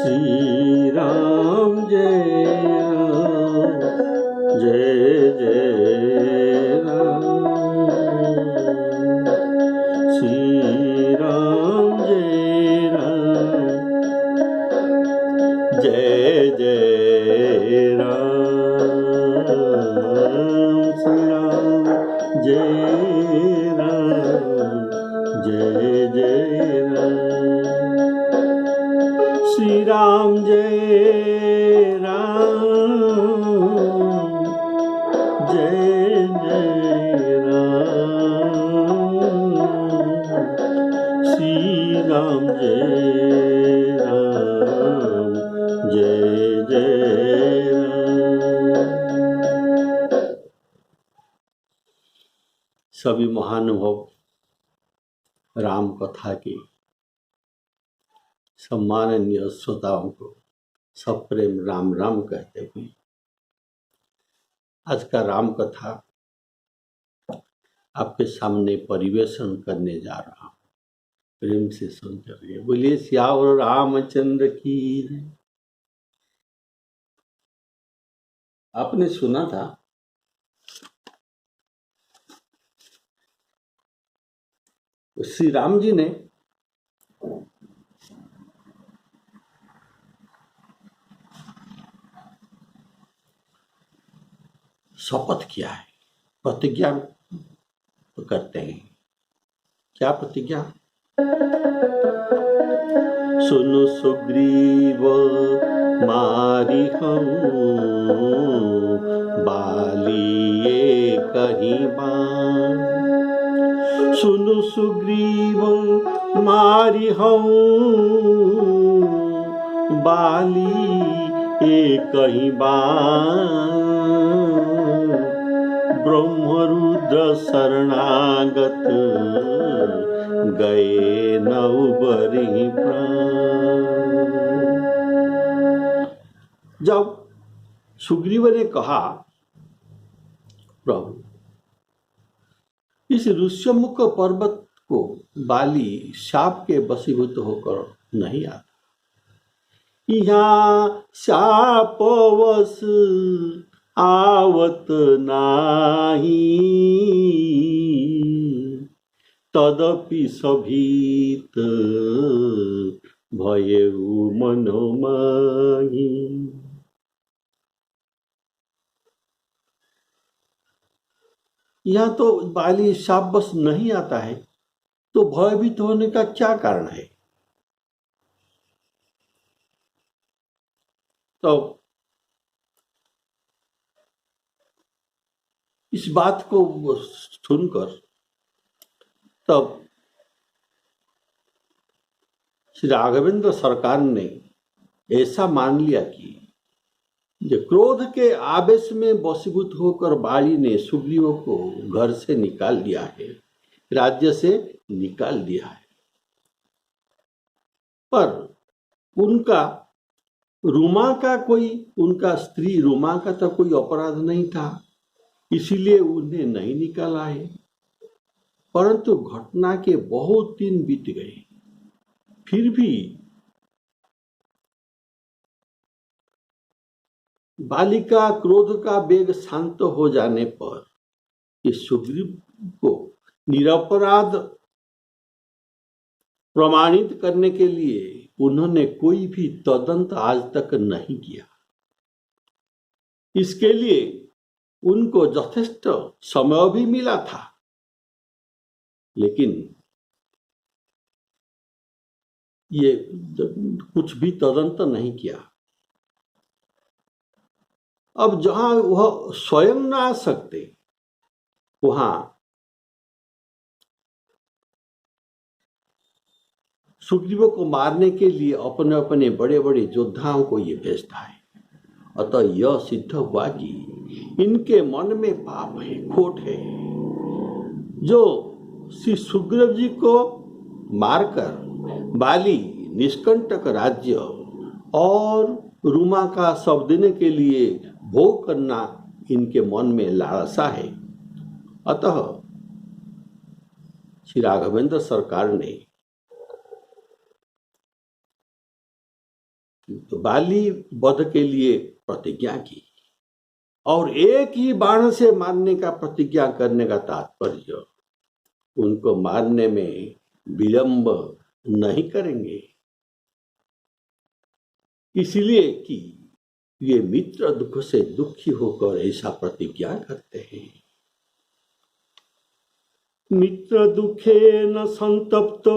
श्री राम जय राम जय जय राम। श्री राम जय राम जय जय राम। श्री राम जय राम जय जय राम। श्री राम जय राम जय जय राम। श्री राम जय राम जय जय राम। सभी महानुभाव राम कथा के सम्माननीय श्रोताओं को सप्रेम राम राम कहते हुए आज का राम कथा आपके सामने परिवेशन करने जा रहा हूँ। प्रेम से सुन करिए। बोलिए सियावर रामचंद्र की। आपने सुना था श्री राम जी ने शपथ किया है, प्रतिज्ञा करते हैं। क्या प्रतिज्ञा? सुनु सुग्रीव मारी हम बालिए कहीं बान। सुनु सुग्रीव मारी हम बाली एक ही बान। ब्रह्मरुद्र शरणागत गए नौबरी प्राण। जब सुग्रीव ने कहा प्रभु इस ऋष्यमुख पर्वत को बाली शाप के वशीभूत होकर नहीं आता। यहाँ शापवश आवत नाही तदपि सभीत भयउ मनोमाही। यहाँ तो बाली शाप बस नहीं आता है, तो भयभीत होने का क्या कारण है? तो इस बात को सुनकर तब श्री राघवेंद्र सरकार ने ऐसा मान लिया कि जो क्रोध के आवेश में वशीभूत होकर बाली ने सुग्रीव को घर से निकाल दिया है, राज्य से निकाल दिया है, पर उनका स्त्री रूमा का तो कोई अपराध नहीं था, इसीलिए उन्हें नहीं निकाला है। परंतु घटना के बहुत दिन बीत गए, फिर भी बालिका क्रोध का वेग शांत हो जाने पर इस सुग्रीव को निरपराध प्रमाणित करने के लिए उन्होंने कोई भी तदंत आज तक नहीं किया। इसके लिए उनको यथेष्ट समय भी मिला था, लेकिन ये कुछ भी तदंत नहीं किया। अब जहां वह स्वयं न आ सकते, वहां सुग्रीव को मारने के लिए अपने अपने बड़े बड़े योद्धाओं को ये भेजता है। अतः यह सिद्ध हुआ कि इनके मन में पाप है, खोट है। जो श्री सुग्रीव जी को मारकर बाली निष्कंटक राज्य और रूमा का शव देने के लिए भोग करना इनके मन में लालसा है। अतः श्री राघवेंद्र सरकार ने बाली वध के लिए प्रतिज्ञा की और एक ही बाण से मारने का प्रतिज्ञा करने का तात्पर्य उनको मारने में विलंब नहीं करेंगे, इसलिए कि ये मित्र दुख से दुखी होकर ऐसा प्रतिज्ञा करते हैं। मित्र दुखे न संतप्तो,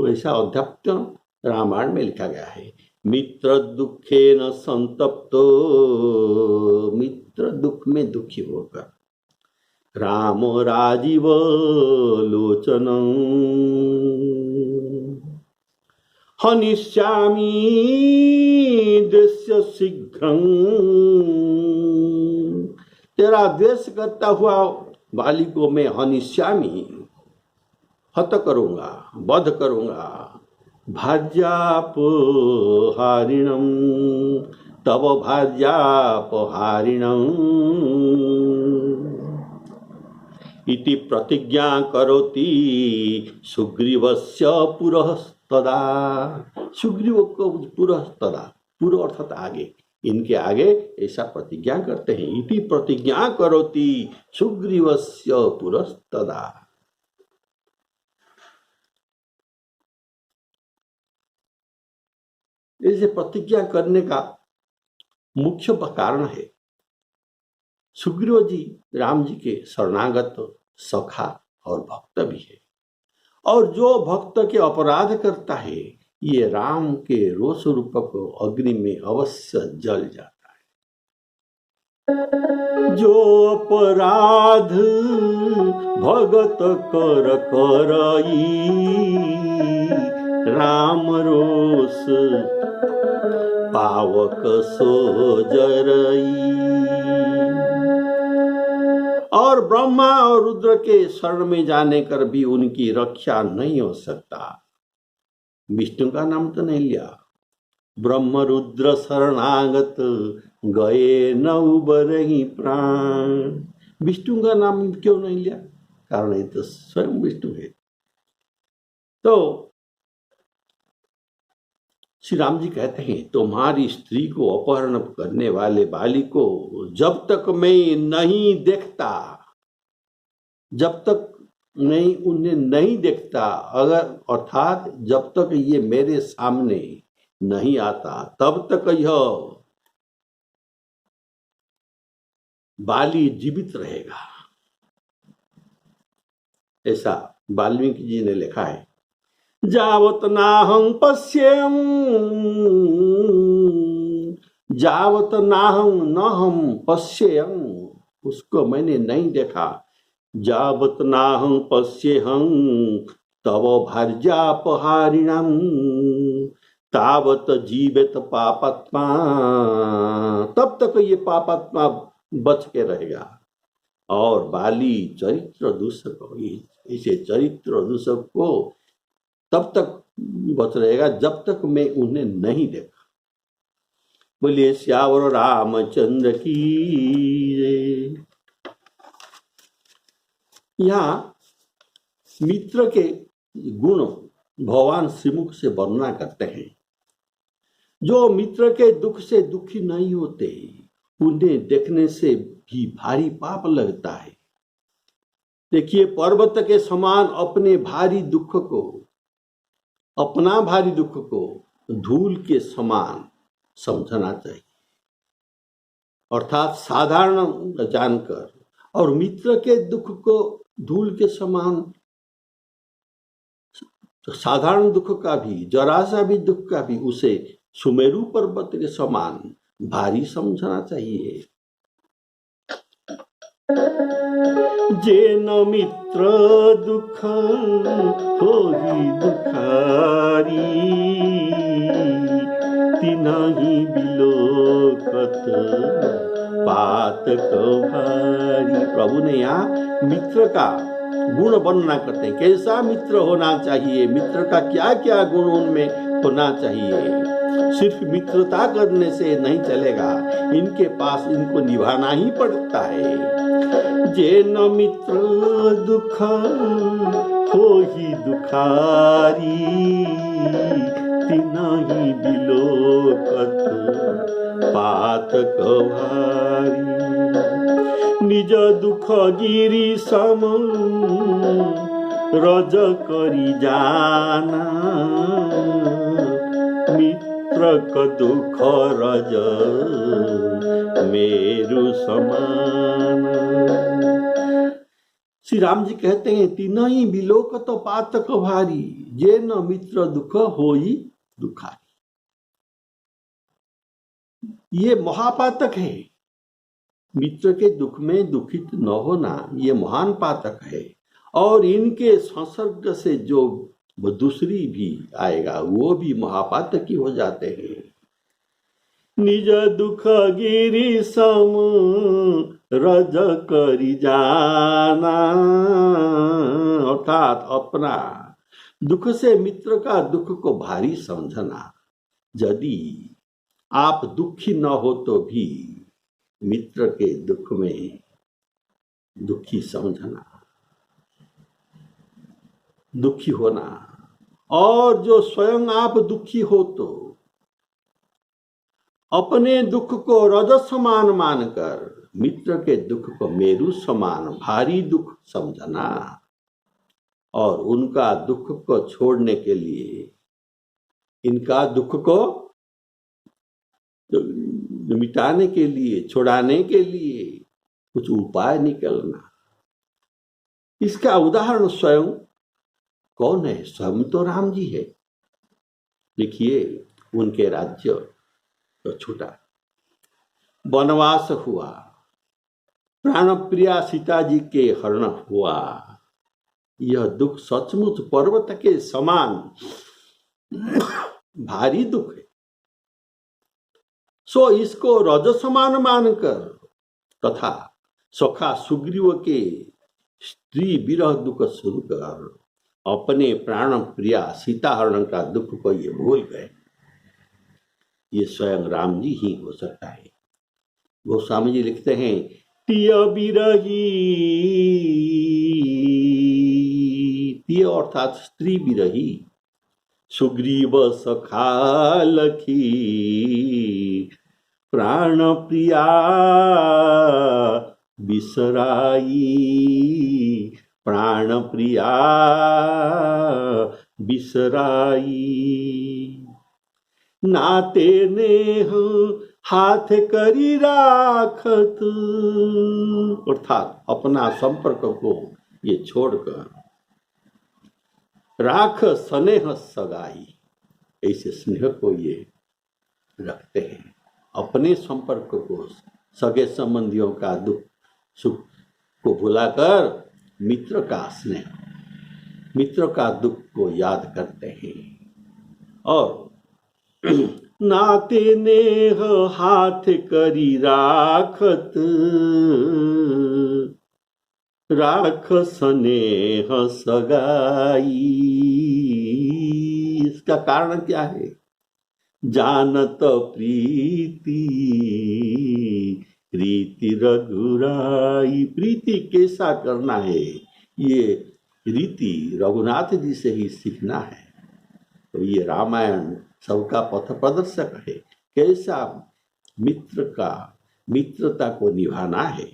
ऐसा अध्यात्म रामायण में लिखा गया है। मित्र दुखे न संतप्तो, मित्र दुख में दुखी होकर राम राजीव लोचनं हनिष्यामि द्वेष्य शीघ्रं, तेरा द्वेष करता हुआ बाली को मैं हनिष्यामि हत करूंगा, वध करूंगा। भार्यापहारिणं तव भार्यापहारिणं इति प्रतिज्ञा करोति सुग्रीवस्य पुरस्तदा। सुग्रीव को पुरस्तदा, पूर्व अर्थात आगे, इनके आगे ऐसा प्रतिज्ञा करते हैं। इति प्रतिज्ञा करोति सुग्रीवस्य पुरस्तदा। ऐसे प्रतिज्ञा करने का मुख्य कारण है सुग्रीव जी राम जी के शरणागत सखा और भक्त भी है, और जो भक्त के अपराध करता है ये राम के रोष रूपक अग्नि में अवश्य जल जाता है। जो अपराध भगत कर करई, राम रोष पावक सो जरई। और ब्रह्मा और रुद्र के शरण में जाने कर भी उनकी रक्षा नहीं हो सकता। विष्णु का नाम तो नहीं लिया। ब्रह्म रुद्र शरणागत गए न उबरहि प्राण। विष्णु का नाम क्यों नहीं लिया? कारण ये तो स्वयं विष्णु है। तो श्री राम जी कहते हैं तुम्हारी स्त्री को अपहरण करने वाले बाली को जब तक मैं नहीं देखता, जब तक मैं उन्हें नहीं देखता, अगर अर्थात जब तक ये मेरे सामने नहीं आता तब तक यह बाली जीवित रहेगा। ऐसा वाल्मीकि जी ने लिखा है। जावत नाहं पश्येयं, जावत नाहं नहं पश्येयं, उसको मैंने नहीं देखा। जावत नाहं पश्येहं तव भार्यापहारिणं, तावत जीवेत पापात्मा, तब तक ये पापात्मा बच के रहेगा। और बाली चरित्र दूषक, इसे चरित्र दूषक को तब तक बच रहेगा जब तक मैं उन्हें नहीं देखा। बोलिए श्यावर रामचंद्र की। यहाँ मित्र के गुण भगवान श्रीमुख से वर्णना करते हैं। जो मित्र के दुख से दुखी नहीं होते, उन्हें देखने से भी भारी पाप लगता है। देखिए, पर्वत के समान अपने भारी दुख को, अपना भारी दुख को धूल के समान समझना चाहिए, अर्थात साधारण जानकर, और मित्र के दुख को धूल के समान, साधारण दुख का भी, जरा सा भी दुख का भी उसे सुमेरु पर्वत के समान भारी समझना चाहिए। जेन मित्र दुख होई दुखारी, तिनाही बिलोकत पातक भारी। प्रभु ने यहाँ मित्र का गुण वर्णना करते हैं। कैसा मित्र होना चाहिए, मित्र का क्या क्या गुण उनमें होना चाहिए। सिर्फ मित्रता करने से नहीं चलेगा, इनके पास इनको निभाना ही पड़ता है। जेन मित्र दुख होई दुखारी, पातक भारी, निज दुख गिरी सम रज करी जाना, मित्रक दुख रज मेरु समान। श्री राम जी कहते हैं तीनही बिलोक तो पातक भारी, जे न मित्र दुख होई दुखारी। ये महापातक है, मित्र के दुख में दुखित न होना ये महान पातक है। और इनके संसर्ग से जो दूसरी भी आएगा वो भी महापातक ही हो जाते हैं। निज दुख गिरी सम रज करी जाना, अर्थात अपना दुख से मित्र का दुख को भारी समझना। यदि आप दुखी न हो तो भी मित्र के दुख में दुखी समझना, दुखी होना। और जो स्वयं आप दुखी हो तो अपने दुख को रज समान मानकर मित्र के दुख को मेरु समान भारी दुख समझना, और उनका दुख को छोड़ने के लिए, इनका दुख को मिटाने के लिए, छुड़ाने के लिए कुछ उपाय निकलना। इसका उदाहरण स्वयं कौन है? स्वयं तो राम जी है। देखिए उनके राज्य तो छूटा, वनवास हुआ, प्राण प्रिया सीता जी के हरण हुआ। यह दुख सचमुच पर्वत के समान भारी दुख है। सो इसको रज समान मानकर तथा सखा सुग्रीव के स्त्री विरह दुख सुनकर अपने प्राण प्रिया सीता हरण का दुख को ये भूल गए। ये स्वयं राम जी ही हो सकता है। गोस्वामी जी लिखते हैं, तिय बिरही, तिय अर्थात स्त्री बिरही, सुग्रीव सखा लखी, प्राण प्रिया बिसराई, प्राण प्रिया बिसराई। नाते नेह हाथ करी राखत, अर्थात अपना संपर्क को ये छोड़कर राख स्नेह सगाई, ऐसे स्नेह को ये रखते हैं। अपने संपर्क को, सगे संबंधियों का दुख सुख को भुलाकर मित्र का स्नेह, मित्र का दुख को याद करते हैं। और नाते नेह हाथ करी राखत, राख स्नेह सगाई। इसका कारण क्या है? जानत प्रीति रीति रघुराई। प्रीति कैसा करना है ये रीति रघुनाथ जी से ही सीखना है। तो ये रामायण सबका पथ प्रदर्शक है, कैसा मित्रता को निभाना है।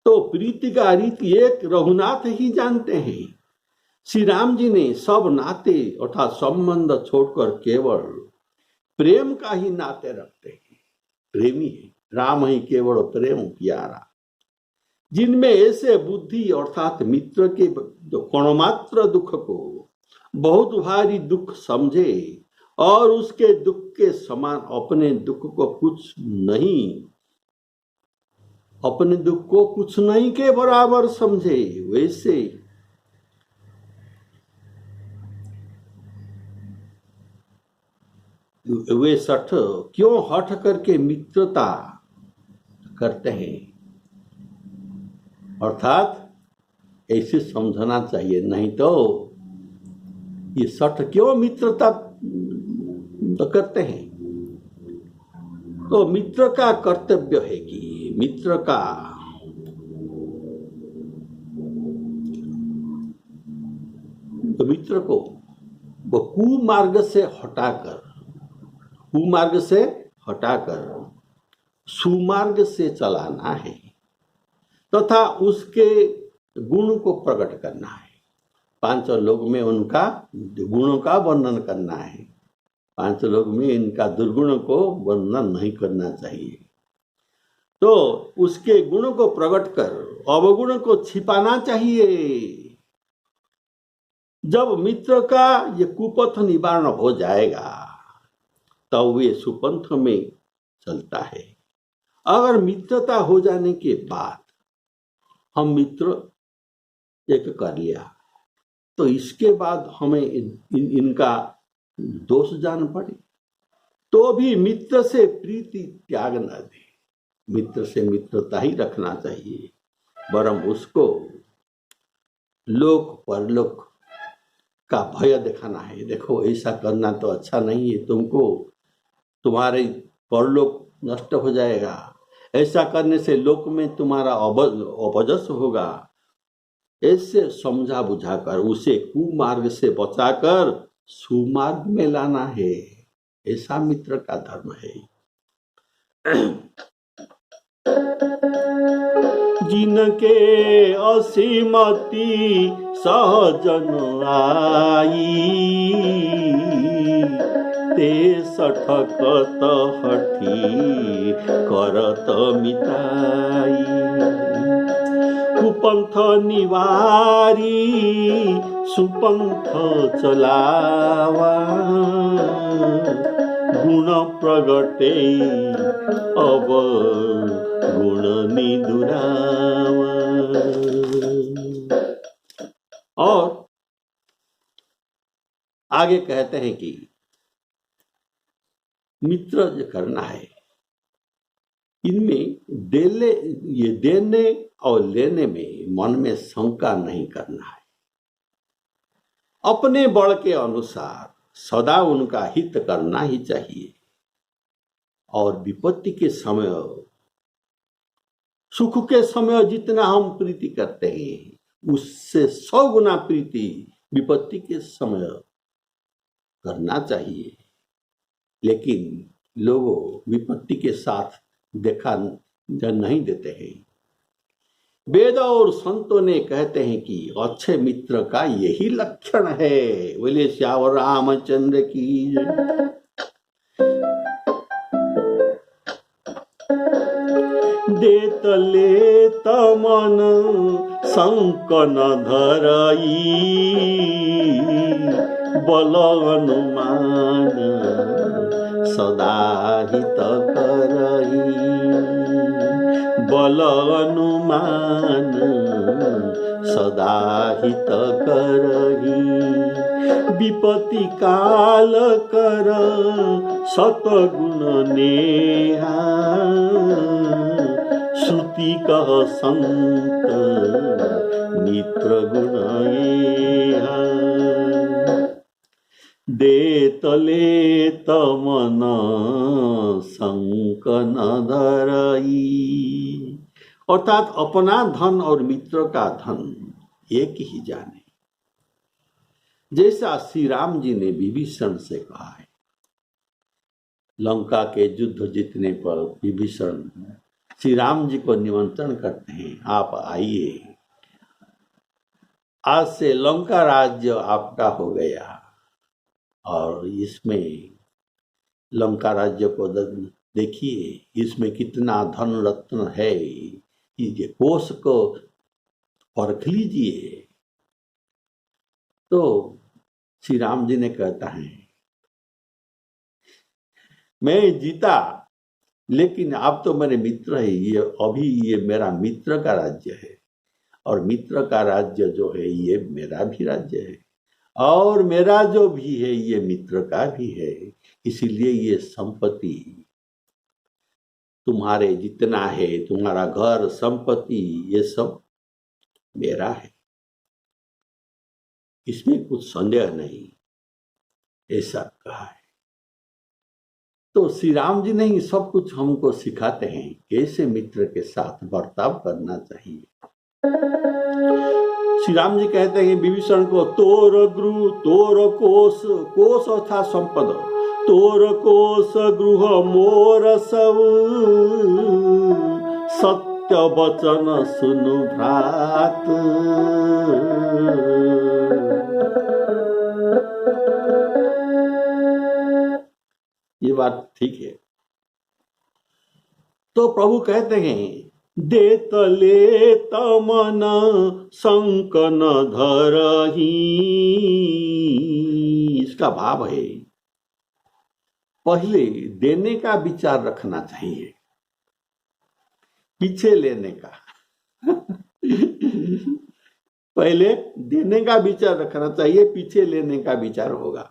तो प्रीति का रीति एक रघुनाथ ही जानते हैं। श्री राम जी ने सब नाते अर्थात संबंध छोड़कर केवल प्रेम का ही नाते रखते हैं। प्रेमी है राम ही केवल प्रेम प्यारा। जिनमें ऐसे बुद्धि अर्थात मित्र के कणमात्र दुख को बहुत भारी दुख समझे और उसके दुख के समान अपने दुख को कुछ नहीं के बराबर समझे, वैसे वे सठ क्यों हठ करके मित्रता करते हैं। अर्थात ऐसे समझना चाहिए, नहीं तो ये सठ क्यों मित्रता करते हैं। तो मित्र का कर्तव्य है कि मित्र का तो मित्र को वो कुमार्ग से हटाकर सुमार्ग से चलाना है तथा उसके गुण को प्रकट करना है। पांचों लोग में उनका गुणों का वर्णन करना है, पांच लोग में इनका दुर्गुणों को वर्णन नहीं करना चाहिए। तो उसके गुणों को प्रकट कर अवगुण को छिपाना चाहिए। जब मित्र का ये कुपथ निवारण हो जाएगा तब वे सुपंथ में चलता है। अगर मित्रता हो जाने के बाद हम मित्र एक कर लिया तो इसके बाद हमें इनका दोष जान पड़े तो भी मित्र से प्रीति त्याग न दे, मित्र से मित्रता ही रखना चाहिए, वरम उसको लोक परलोक का भय दिखाना है। देखो ऐसा करना तो अच्छा नहीं है, तुमको तुम्हारे परलोक नष्ट हो जाएगा, ऐसा करने से लोक में तुम्हारा अपजस होगा। ऐसे समझा बुझाकर उसे कुमार्ग से बचाकर सुमार्ग में लाना है, ऐसा मित्र का धर्म है। जिनके असीमति सहजन आई, ते सठकत हठी करत मिताई। कुपंथ निवारी सुपंथ चलावा, गुण प्रगटे अब गुण निदुरावा। और आगे कहते हैं कि मित्र जो करना है इनमें देने और लेने में मन में शंका नहीं करना है। अपने बल के अनुसार सदा उनका हित करना ही चाहिए और विपत्ति के समय, सुख के समय जितना हम प्रीति करते हैं उससे 100 गुना प्रीति विपत्ति के समय करना चाहिए। लेकिन लोग विपत्ति के साथ देखा नहीं देते हैं। वेद और संतों ने कहते हैं कि अच्छे मित्र का यही लक्षण है। बोले श्यावर रामचंद्र की जय। देत लेत मन संकन धरई, बल अनुमान सदा हित करई। बल अनुमान सदा हित करई। विपत्ति काल कर सतगुण नेहा, श्रुति कह संत मित्र गुण एहा। देत लेत मन संकन धरई, अर्थात अपना धन और मित्र का धन एक ही जाने। जैसा श्री राम जी ने विभीषण से कहा है, लंका के युद्ध जीतने पर विभीषण श्री राम जी को निमंत्रण करते हैं, आप आइए, आज से लंका राज्य आपका हो गया। और इसमें लंका राज्य को देखिए, इसमें कितना धन रत्न है, ये कोष को परख लीजिए। तो श्री राम जी ने कहता है, मैं जीता लेकिन आप तो मेरे मित्र है, ये मेरा मित्र का राज्य है और मित्र का राज्य जो है ये मेरा भी राज्य है और मेरा जो भी है ये मित्र का भी है। इसीलिए ये संपत्ति तुम्हारे जितना है, तुम्हारा घर संपत्ति ये सब मेरा है, इसमें कुछ संदेह नहीं, ऐसा कहा है। तो श्री राम जी ने ही सब कुछ हमको सिखाते हैं कैसे मित्र के साथ बर्ताव करना चाहिए। श्री राम जी कहते हैं विभीषण को, तोर गुरु तोर कोष, कोष अर्थात संपद, तोर कोश गृह मोर सब, सत्य वचन सुनु भ्रात। ये बात ठीक है। तो प्रभु कहते हैं, देत लेत मन संकन धरही। इसका भाव है, पहले देने का विचार रखना चाहिए, पीछे लेने का। पहले देने का विचार रखना चाहिए, पीछे लेने का विचार होगा।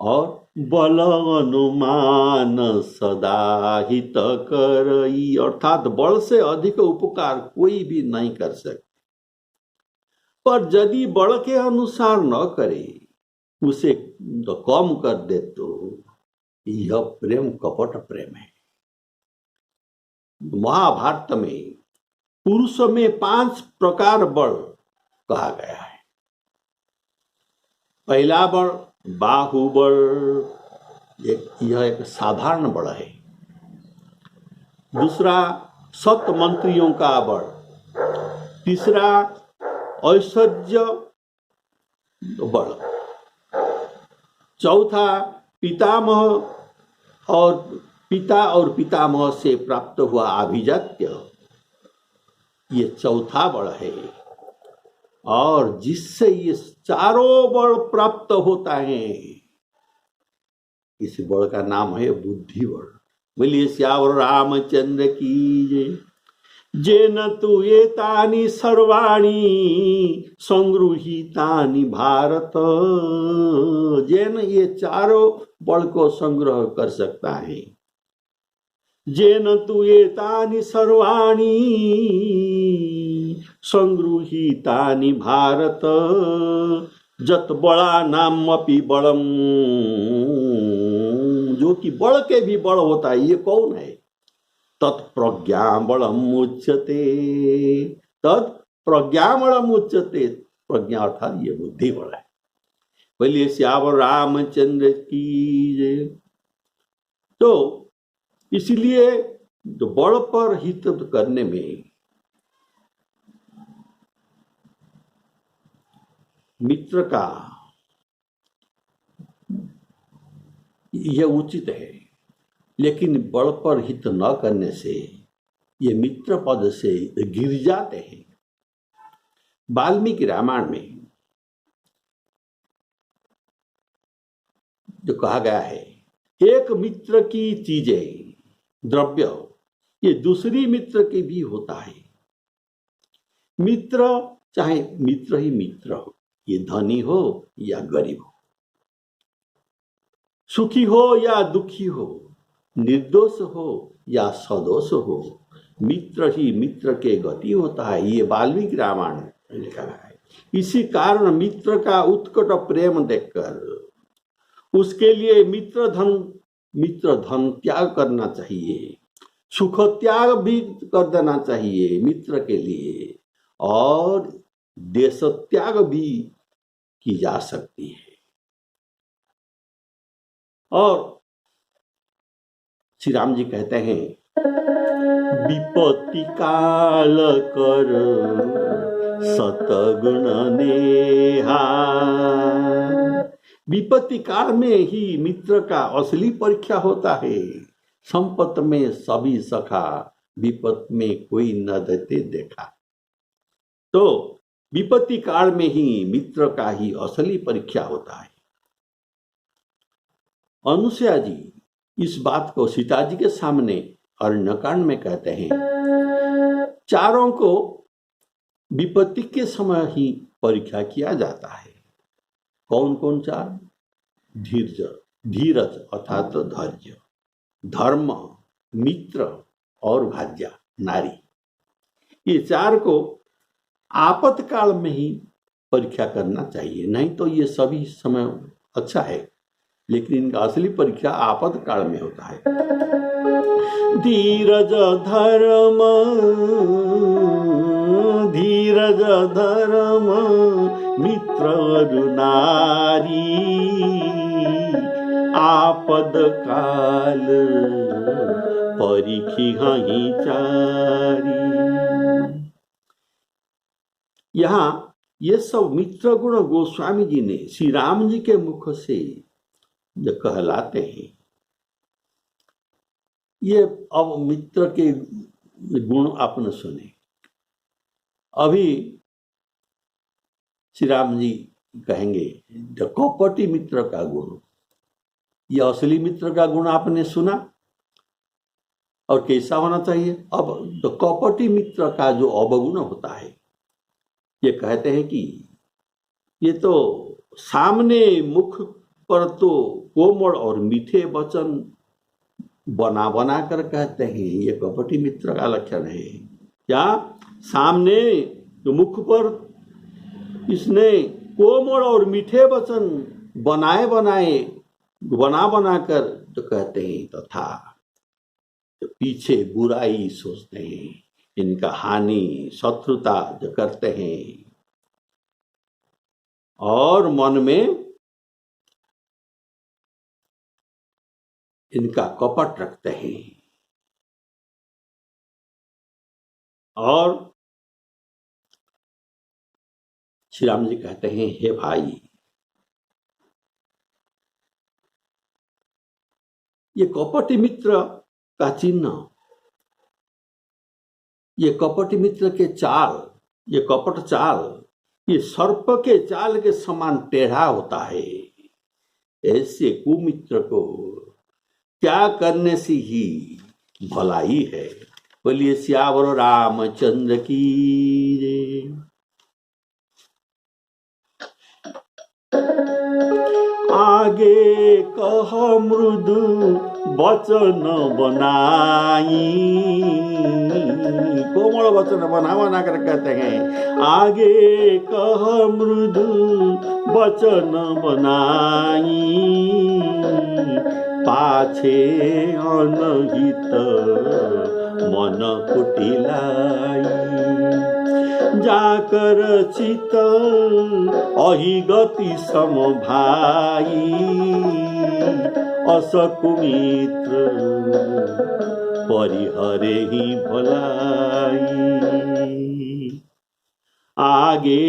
और बल अनुमान सदा हित करई, अर्थात बल से अधिक उपकार कोई भी नहीं कर सकते। पर यदि बल के अनुसार न करे, उसे तो कम कर दे, तो यह प्रेम कपट प्रेम है। महाभारत में पुरुष में 5 प्रकार बल कहा गया है। पहला बल बाहुबल, यह एक साधारण बल है। दूसरा 7 मंत्रियों का बल। तीसरा ऐश्वर्य बल। चौथा पितामह और पिता और पितामह से प्राप्त हुआ अभिजात्य, ये चौथा बल है। और जिससे ये चारों बल प्राप्त होता है, इस बल का नाम है बुद्धि बल। बोलिए श्यावर रामचंद्र की जय। जेन तु एतानि सर्वाणि संगृहीतानि भारत, जेन ये चारों बल को संग्रह कर सकता है। जेन तु एतानि सर्वाणि संगृहीतानि भारत, जत बड़ा नाम अपि बलम, जो कि बल के भी बल होता है। ये कौन है? तत्प्रज्ञा बलम उच्यते, तत्प्रज्ञा बलम उच्यते। प्रज्ञा अर्थात ये बुद्धि बल है। बोलिए श्यावर रामचंद्र की जय। तो इसलिए जो बल पर हित करने में मित्र का यह उचित है, लेकिन बल पर हित न करने से ये मित्र पद से गिर जाते हैं। वाल्मीकि रामायण में जो कहा गया है, एक मित्र की चीजें द्रव्य ये दूसरी मित्र की भी होता है। मित्र चाहे मित्र ही मित्र हो, ये धनी हो या गरीब हो, सुखी हो या दुखी हो, निर्दोष हो या सदोष हो, मित्र ही मित्र के गति होता है। ये वाल्मीकि रामायण में लिखा है। इसी कारण मित्र का उत्कट प्रेम देखकर उसके लिए मित्र धन त्याग करना चाहिए, सुख त्याग भी कर देना चाहिए मित्र के लिए, और देश त्याग भी की जा सकती है। और श्री राम जी कहते हैं, विपत्ति काल कर सतगुण नेहा। विपत्ति काल में ही मित्र का असली परीक्षा होता है। संपत में सभी सखा, विपत में कोई न देते देखा। तो विपत्ति काल में ही मित्र का ही असली परीक्षा होता है। अनुसुईया जी इस बात को सीता जी के सामने अरण्यकांड में कहते हैं, चारों को विपत्ति के समय ही परीक्षा किया जाता है। कौन कौन चार? धीरज अर्थात धैर्य, धर्म, मित्र और भार्या नारी। ये चार को आपातकाल में ही परीक्षा करना चाहिए, नहीं तो ये सभी समय अच्छा है, लेकिन इनका असली परीक्षा आपातकाल में होता है। धीरज धर्म मित्र नारी, आपद काल परिखी हहीं चारी। यहाँ ये सब मित्र गुण गोस्वामी जी ने श्री राम जी के मुख से जो कहलाते हैं, ये अब मित्र के गुण आपने सुने। अभी श्री राम जी कहेंगे जो कपटी मित्र का गुण, ये असली मित्र का गुण आपने सुना और कैसा होना चाहिए। अब तो कपटी मित्र का जो अवगुण होता है, ये कहते हैं कि ये तो सामने मुख पर तो कोमल और मीठे वचन बना बना कर कहते हैं, ये कपटी मित्र का लक्षण है। क्या सामने तो मुख पर इसने कोमल और मीठे वचन बना बना कर तो कहते हैं, तथा तो पीछे बुराई सोचते हैं, इनका हानि शत्रुता जो करते हैं और मन में इनका कपट रखते हैं। और श्री राम जी कहते हैं, हे भाई, ये कपटी मित्र का चिन्ह, ये कपटी मित्र के चाल, ये कपट चाल, ये सर्प के चाल के समान टेढ़ा होता है। ऐसे कुमित्र को त्याग करने से ही भलाई है। बोलिए सियावर रामचंद्र की जय। आगे कह मृदु वचन बनाई, कोमल वचन बना कर कहते हैं, आगे कह मृदु वचन बनाई, पाछे अनहित मन कुटिलाई, जाकर चित अहि गति सम भाई, असकुमित्र परिहरे ही भलाई, आगे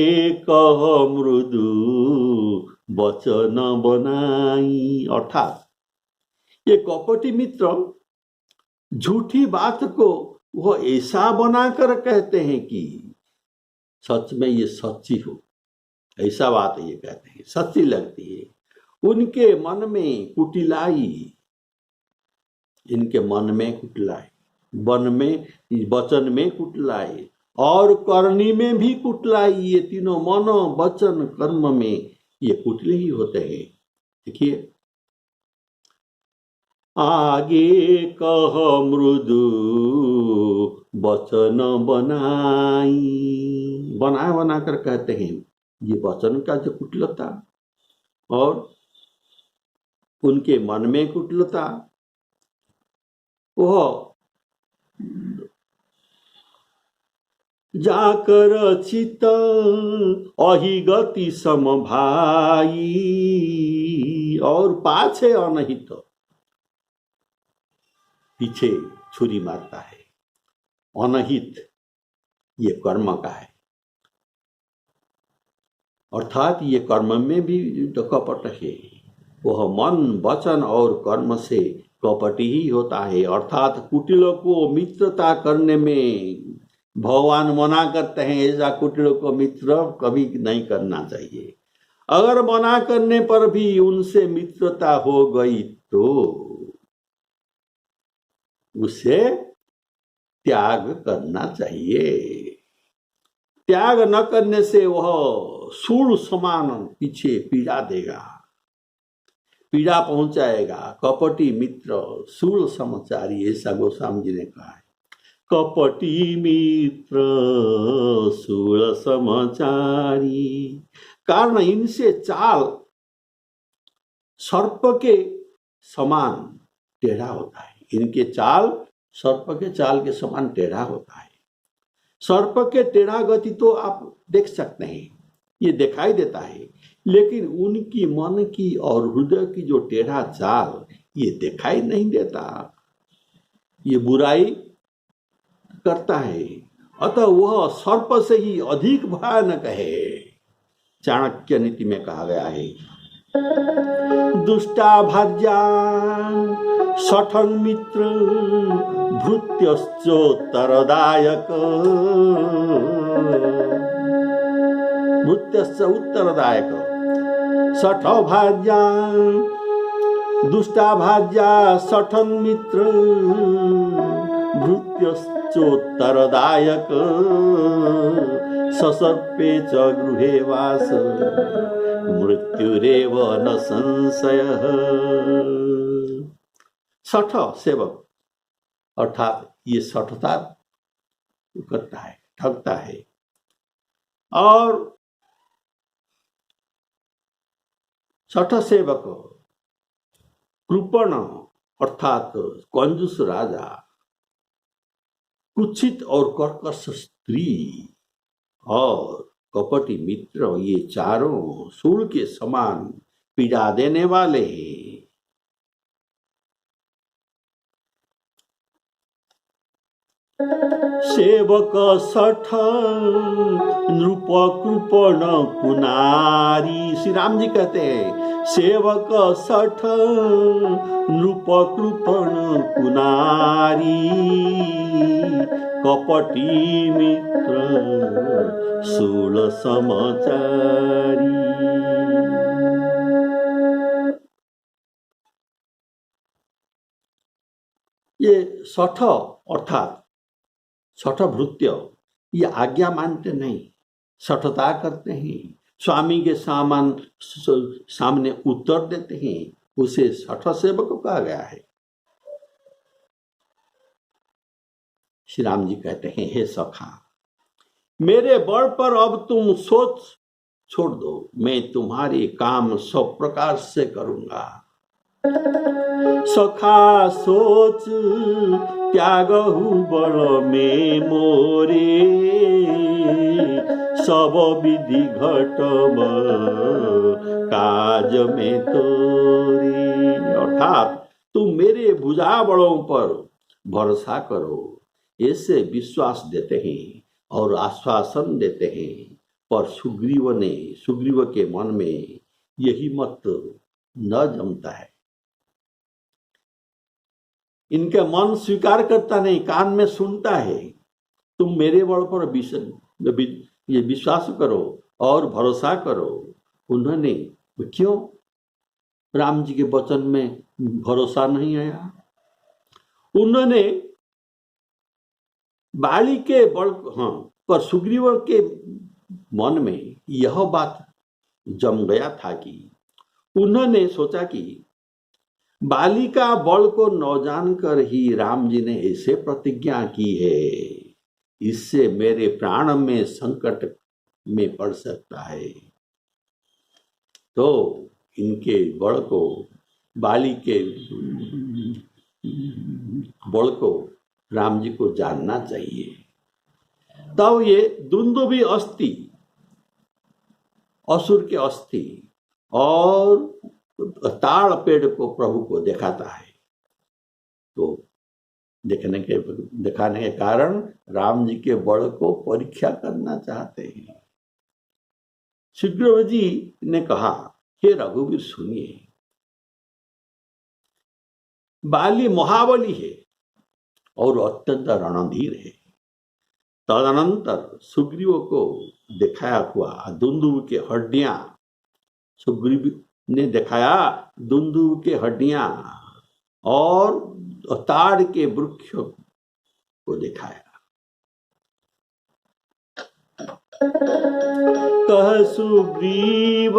कह मृदु वचन बनाई। अर्थात ये कपटी मित्र झूठी बात को वह ऐसा बनाकर कहते हैं कि सच में ये सच्ची हो, ऐसा बात ये कहते हैं, सच्ची लगती है। उनके मन में कुटिलाई, इनके मन में कुटिलाई, वचन में कुटिलाई और करनी में भी कुटिलाई। ये तीनों मन वचन कर्म में ये कुटिल ही होते हैं। देखिए, आगे कह मृदु वचन बनाई, बना कर कहते हैं, ये वचन का जो कुटिलता और उनके मन में कुटिलता, वह जाकर चित अहि गति सम भाई, और पाछे अनहित, पीछे छुरी मारता है। अनहित ये कर्म का है, अर्थात ये कर्म में भी तो कपट है। वह मन वचन और कर्म से कपटी ही होता है। अर्थात कुटिलों को मित्रता करने में भगवान मना करते हैं, ऐसा कुटिलों को मित्र कभी नहीं करना चाहिए। अगर मना करने पर भी उनसे मित्रता हो गई तो उसे त्याग करना चाहिए। त्याग न करने से वह सूल समान पीछे पीड़ा देगा, पीड़ा पहुंचाएगा। कपटी मित्र सूल समाचारी, ऐसा गोस्वामी जी ने कहा है। कपटी मित्र सूल समाचारी, कारण इनसे चाल सर्प के समान टेढ़ा होता है। इनके चाल सर्प के चाल के समान टेढ़ा होता है। सर्प के टेढ़ा गति तो आप देख सकते हैं, ये दिखाई देता है। लेकिन उनकी मन की और हृदय की जो टेढ़ा चाल ये दिखाई नहीं देता। ये बुराई करता है, अतः वह सर्प से ही अधिक भयानक है। चाणक्य नीति में कहा गया है, दुष्टा भार्या सठंग मित्र भृत्यश्चोत्तरदायक। भृत्यश्च उत्तरदायक। सठ भार्या दुष्टा भार्या सठंग मित्र भृत्यश्चोत्तरदायक। ससर्पे च गृहे वास मृत्युरेव न संशयः। सठ सेवक अर्थात ये सठता करता है, ठगता है, और सठ सेवक कृपण अर्थात कंजूस राजा, कुत्सित और कर्कश स्त्री और कपटी मित्र, ये चारों सूल के समान पीड़ा देने वाले हैं। सेवक सठ नृप कृपण कुनारी। श्री राम जी कहते हैं, सेवक सठ नृप कृपण कुनारी। कपटी मित्र शूल समाचारी। ये सठ अर्थात सठ भृत्य ये आज्ञा मानते नहीं, सठता करते हैं, स्वामी के सामने उत्तर देते हैं, उसे सठ सेवक कहा गया है। श्री राम जी कहते हैं, हे सखा, मेरे बल पर अब तुम सोच छोड़ दो, मैं तुम्हारे काम सब प्रकार से करूंगा। सखा सोच त्यागहु बल में मोरे, सब विधि घटब काज में तोरे। अर्थात तुम मेरे भुजा बलों पर भरोसा करो, ऐसे विश्वास देते हैं और आश्वासन देते हैं, पर सुग्रीव के मन में यही मत न जमता है। इनका मन स्वीकार करता नहीं, कान में सुनता है, तुम मेरे बल पर ये विश्वास करो और भरोसा करो। उन्होंने क्यों राम जी के वचन में भरोसा नहीं आया? उन्होंने बाली के बल पर सुग्रीव के मन में यह बात जम गया था कि उन्होंने सोचा कि बाली का बल को न जानकर ही राम जी ने ऐसे प्रतिज्ञा की है, इससे मेरे प्राण में संकट में पड़ सकता है। तो इनके बल को, बाली के बल को राम जी को जानना चाहिए। तब ये दुंदुभी अस्थि, असुर के अस्थि और ताड़ पेड़ को प्रभु को दिखाता है। तो दिखाने के कारण राम जी के बल को परीक्षा करना चाहते हैं। सुग्रीव जी ने कहा, हे रघुवीर सुनिए, बाली महाबली है और अत्यंत रणधीर है। तदनंतर सुग्रीव को दिखाया हुआ दुंदुभ के हड्डियां, सुग्रीव ने दिखाया दुंदुभ के हड्डियां और ताड़ के वृक्ष को दिखाया। कह सुग्रीव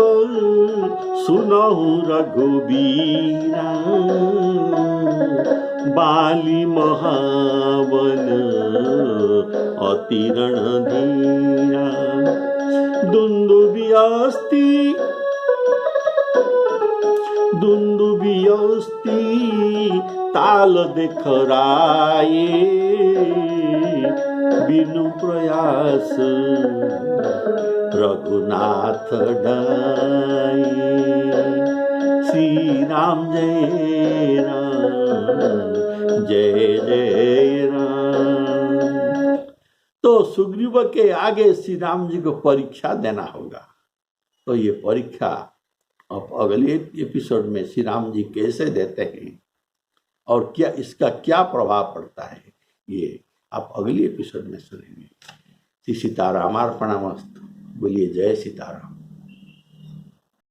सुनहु रघुबीरा, बाली महाबल अति रणधीरा। दुंदुभी अस्ति ताल देखराये, बिनु प्रयास रघुनाथ डाई। श्री राम जय राम जय जय राम। तो सुग्रीव के आगे श्री राम जी को परीक्षा देना होगा। तो ये परीक्षा अब अगले एपिसोड में श्री राम जी कैसे देते हैं और क्या इसका क्या प्रभाव पड़ता है, ये आप अगले एपिसोड में सुनेंगे। श्री सीतारामार्पणमस्तु। बोलिए जय सीताराम।